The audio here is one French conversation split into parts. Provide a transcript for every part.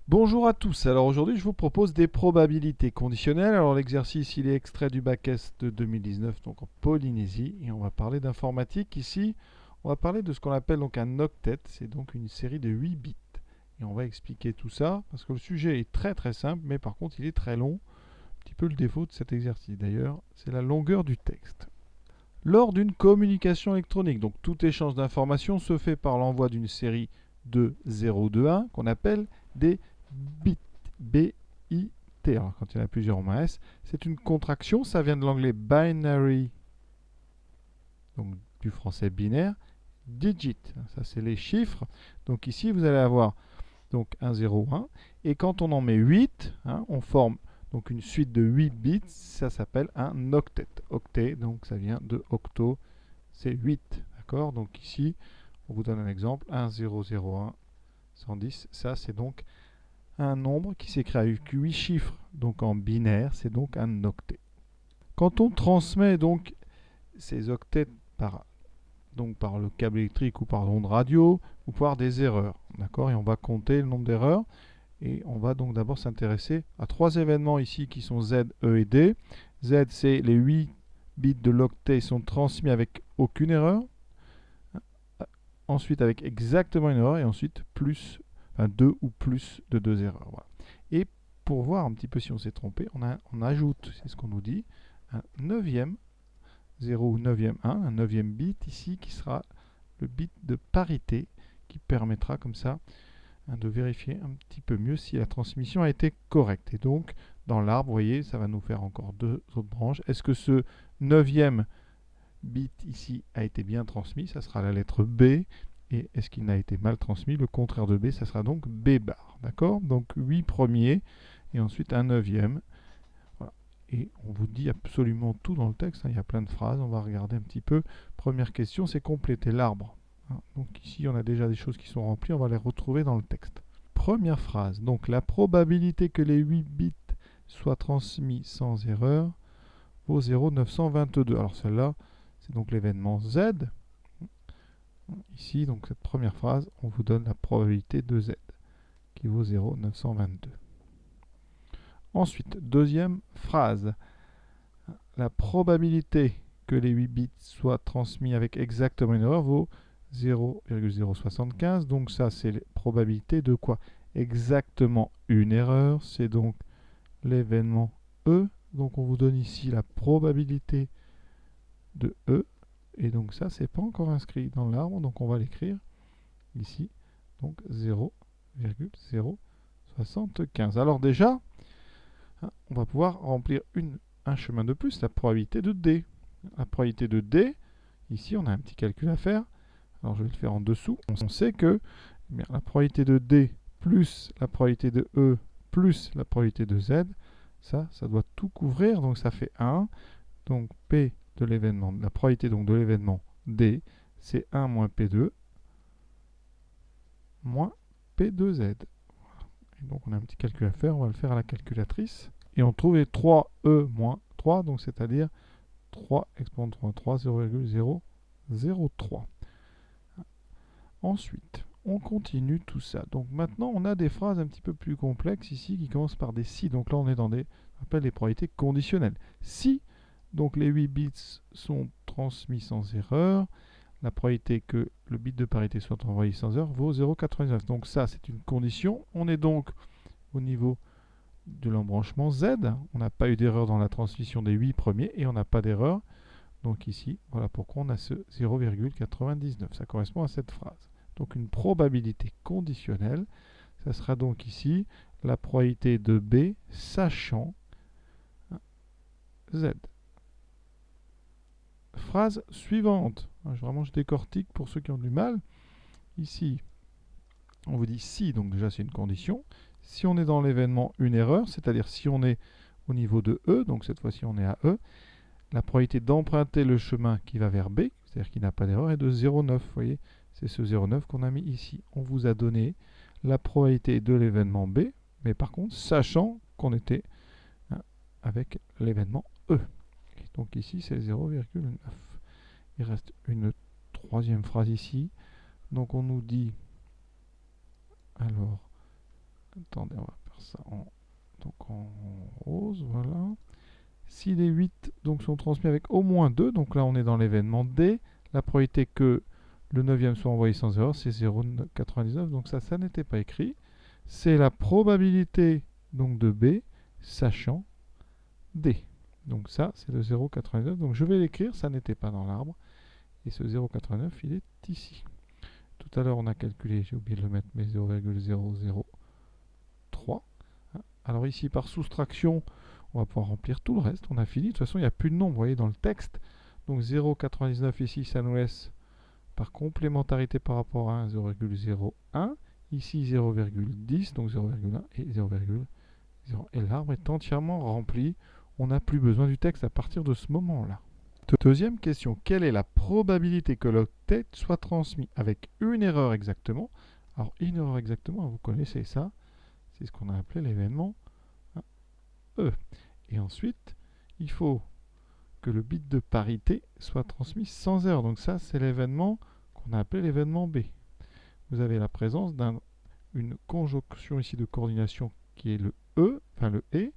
Bonjour à tous, alors aujourd'hui je vous propose des probabilités conditionnelles. Alors l'exercice il est extrait du bac S de 2019, donc en Polynésie, et on va parler d'informatique. Ici, on va parler de ce qu'on appelle donc un octet, c'est donc une série de 8 bits. Et on va expliquer tout ça, parce que le sujet est très très simple, mais par contre il est très long. Un petit peu le défaut de cet exercice d'ailleurs, c'est la longueur du texte. Lors d'une communication électronique, donc tout échange d'informations se fait par l'envoi d'une série de 0, de 1 qu'on appelle des bits. B-I-T. Alors quand il y en a plusieurs en S, c'est une contraction, ça vient de l'anglais binary, donc du français binaire, digit. Ça c'est les chiffres. Donc ici vous allez avoir donc un 0, 1. Et quand on en met 8, on forme donc une suite de 8 bits, ça s'appelle un octet. Octet, donc ça vient de octo, c'est 8. D'accord. Donc ici, on vous donne un exemple, 1, 0, 0, 1, 110. Ça, c'est donc un nombre qui s'écrit avec 8 chiffres, donc en binaire, c'est donc un octet. Quand on transmet donc ces octets par le câble électrique ou par l'onde radio, vous pouvez avoir des erreurs. D'accord. Et on va compter le nombre d'erreurs. Et on va donc d'abord s'intéresser à trois événements ici qui sont Z, E et D. Z, c'est les 8 bits de l'octet sont transmis avec aucune erreur. Ensuite avec exactement une erreur et ensuite plus, enfin 2 ou plus de 2 erreurs. Voilà. Et pour voir un petit peu si on s'est trompé, on ajoute, c'est ce qu'on nous dit, un neuvième, 0 ou neuvième 1, un neuvième bit ici qui sera le bit de parité qui permettra comme ça de vérifier un petit peu mieux si la transmission a été correcte. Et donc dans l'arbre, vous voyez, ça va nous faire encore deux autres branches. Est-ce que ce neuvième bit ici a été bien transmis? Ça sera la lettre B. Et est-ce qu'il n'a été mal transmis? Le contraire de B, ça sera donc B bar. D'accord. Donc 8 premiers et ensuite un neuvième. Voilà. Et on vous dit absolument tout dans le texte. Il y a plein de phrases. On va regarder un petit peu. Première question, c'est compléter l'arbre. Donc ici, on a déjà des choses qui sont remplies. On va les retrouver dans le texte. Première phrase. Donc la probabilité que les 8 bits soient transmis sans erreur vaut 0,922. Alors celle-là, c'est donc l'événement Z. Ici, donc cette première phrase, on vous donne la probabilité de Z, qui vaut 0,922. Ensuite, deuxième phrase. La probabilité que les 8 bits soient transmis avec exactement une erreur vaut 0,075. Donc ça, c'est la probabilité de quoi? Exactement une erreur. C'est donc l'événement E. Donc on vous donne ici la probabilité de E. Et donc ça, c'est pas encore inscrit dans l'arbre. Donc on va l'écrire ici. Donc 0,075. Alors déjà, on va pouvoir remplir un chemin de plus, la probabilité de D. La probabilité de D, ici on a un petit calcul à faire. Alors je vais le faire en dessous. On sait que la probabilité de D plus la probabilité de E plus la probabilité de Z, ça doit tout couvrir. Donc ça fait 1. Donc P de l'événement, la probabilité donc de l'événement D, c'est 1 moins P2 moins P2Z. Et donc on a un petit calcul à faire, on va le faire à la calculatrice. Et on trouve les 3E moins 3, donc c'est-à-dire 3 exponent 3, 3, 0,003. Ensuite, on continue tout ça. Donc maintenant, on a des phrases un petit peu plus complexes ici qui commencent par des si. Donc là, on est dans des, on appelle les probabilités conditionnelles. Si donc les 8 bits sont transmis sans erreur, la probabilité que le bit de parité soit envoyé sans erreur vaut 0,99. Donc ça, c'est une condition. On est donc au niveau de l'embranchement Z. On n'a pas eu d'erreur dans la transmission des 8 premiers et on n'a pas d'erreur. Donc ici, voilà pourquoi on a ce 0,99. Ça correspond à cette phrase. Donc une probabilité conditionnelle, ça sera donc ici la probabilité de B sachant Z. Phrase suivante. Vraiment, je décortique pour ceux qui ont du mal. Ici, on vous dit si, donc déjà c'est une condition. Si on est dans l'événement une erreur, c'est-à-dire si on est au niveau de E, donc cette fois-ci on est à E, la probabilité d'emprunter le chemin qui va vers B, c'est-à-dire qu'il n'a pas d'erreur, est de 0,9. Vous voyez, c'est ce 0,9 qu'on a mis ici. On vous a donné la probabilité de l'événement B, mais par contre, sachant qu'on était avec l'événement E. Et donc ici, c'est 0,9. Il reste une troisième phrase ici. Donc on nous dit, alors, Attendez, on va faire ça donc en rose, voilà. Si les 8 donc, sont transmis avec au moins 2, donc là on est dans l'événement D, la probabilité que le 9e soit envoyé sans erreur, c'est 0,99, donc ça n'était pas écrit. C'est la probabilité donc de B, sachant D. Donc ça, c'est le 0,89. Donc je vais l'écrire, ça n'était pas dans l'arbre. Et ce 0,89, il est ici. Tout à l'heure, on a calculé, j'ai oublié de le mettre, mais 0,003. Alors ici, par soustraction, on va pouvoir remplir tout le reste. On a fini. De toute façon, il n'y a plus de nombre, vous voyez, dans le texte. Donc 0,99 ici, ça nous laisse par complémentarité par rapport à 1, 0,01. Ici, 0,10, donc 0,1 et 0,0. Et l'arbre est entièrement rempli. On n'a plus besoin du texte à partir de ce moment-là. Deuxième question, quelle est la probabilité que l'octet soit transmis avec une erreur exactement? Alors, une erreur exactement, vous connaissez ça, c'est ce qu'on a appelé l'événement E. Et ensuite, il faut que le bit de parité soit transmis sans erreur. Donc ça, c'est l'événement qu'on a appelé l'événement B. Vous avez la présence d'une conjonction ici de coordination qui est le E, enfin le E.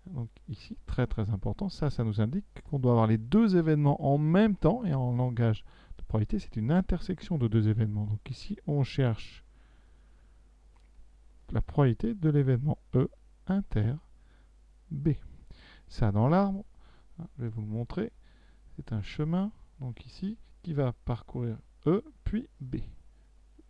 Donc ici, très très important, ça nous indique qu'on doit avoir les deux événements en même temps, et en langage de probabilité, c'est une intersection de deux événements. Donc ici, on cherche la probabilité de l'événement E inter B. Ça, dans l'arbre, je vais vous le montrer, c'est un chemin, donc ici, qui va parcourir E, puis B.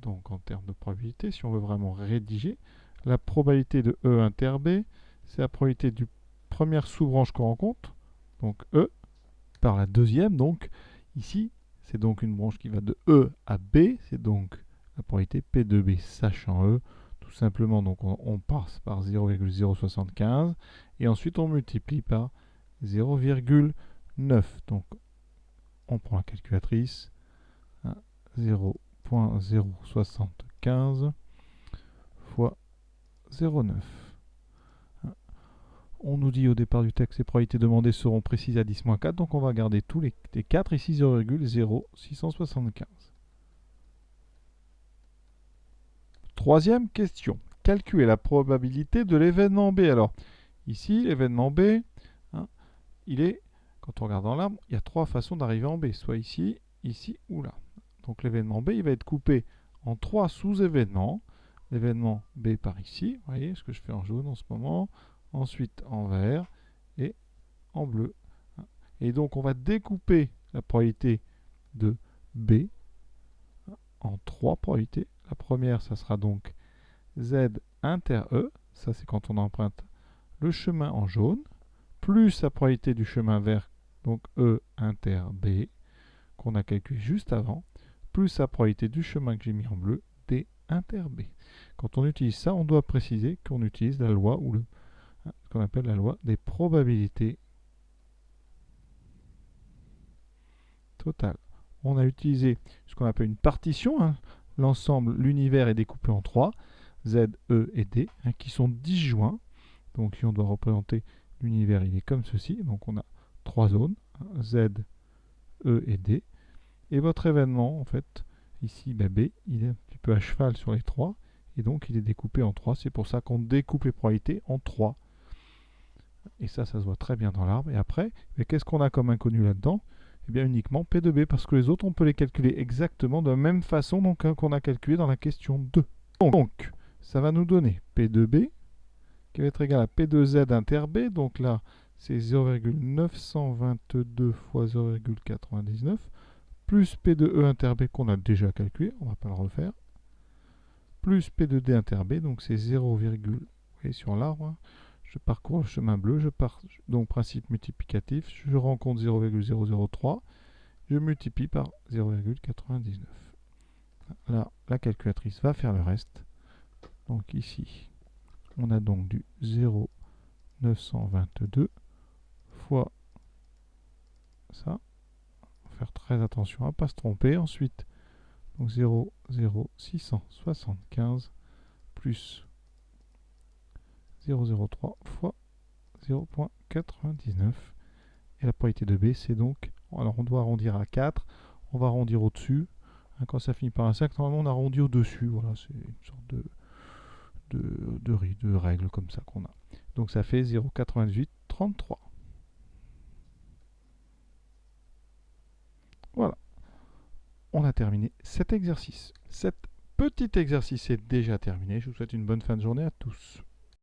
Donc en termes de probabilité, si on veut vraiment rédiger, la probabilité de E inter B, c'est la probabilité du première sous-branche qu'on rencontre, donc E, par la deuxième. Donc ici, c'est donc une branche qui va de E à B, c'est donc la probabilité P de B sachant E. Tout simplement, donc on passe par 0,075 et ensuite on multiplie par 0,9. Donc on prend la calculatrice, 0,075 fois 0,9. On nous dit au départ du texte, les probabilités demandées seront précises à 10-4, donc on va garder tous les 4, ici 0,0675. Troisième question, calculer la probabilité de l'événement B. Alors, ici, l'événement B, il est, quand on regarde dans l'arbre, il y a trois façons d'arriver en B, soit ici, ici ou là. Donc l'événement B, il va être coupé en trois sous-événements. L'événement B par ici, vous voyez ce que je fais en jaune en ce moment, ensuite en vert et en bleu. Et donc on va découper la probabilité de B en trois probabilités. La première, ça sera donc Z inter E, ça c'est quand on emprunte le chemin en jaune, plus la probabilité du chemin vert, donc E inter B, qu'on a calculé juste avant, plus la probabilité du chemin que j'ai mis en bleu, D inter B. Quand on utilise ça, on doit préciser qu'on utilise la loi, ou ce qu'on appelle la loi des probabilités totales. On a utilisé ce qu'on appelle une partition. L'ensemble, l'univers est découpé en trois, Z, E et D, qui sont disjoints. Donc si on doit représenter l'univers, il est comme ceci. Donc on a trois zones, Z, E et D. Et votre événement, en fait, ici, B, il est un petit peu à cheval sur les trois. Et donc il est découpé en trois. C'est pour ça qu'on découpe les probabilités en trois. Et ça se voit très bien dans l'arbre. Et après, qu'est-ce qu'on a comme inconnu là-dedans? Eh bien uniquement P de B, parce que les autres, on peut les calculer exactement de la même façon qu'on a calculé dans la question 2. Donc, ça va nous donner P de B, qui va être égal à P de Z inter B. Donc là, c'est 0,922 fois 0,99, plus P de E inter B qu'on a déjà calculé, on ne va pas le refaire, plus P de D inter B, donc c'est 0, vous voyez sur l'arbre, je parcours le chemin bleu, je pars donc principe multiplicatif, je rencontre 0,003, je multiplie par 0,99. Là, la calculatrice va faire le reste. Donc ici, on a donc du 0,922 fois ça. Il faut faire très attention à ne pas se tromper. Ensuite, donc 0,0675 plus 0,03 fois 0,99. Et la probabilité de B, c'est donc, alors on doit arrondir à 4, on va arrondir au-dessus. Quand ça finit par un 5, normalement on arrondit au-dessus. Voilà, c'est une sorte de règles comme ça qu'on a. Donc ça fait 0,98, 33. Voilà, on a terminé cet exercice. Cet petit exercice est déjà terminé. Je vous souhaite une bonne fin de journée à tous.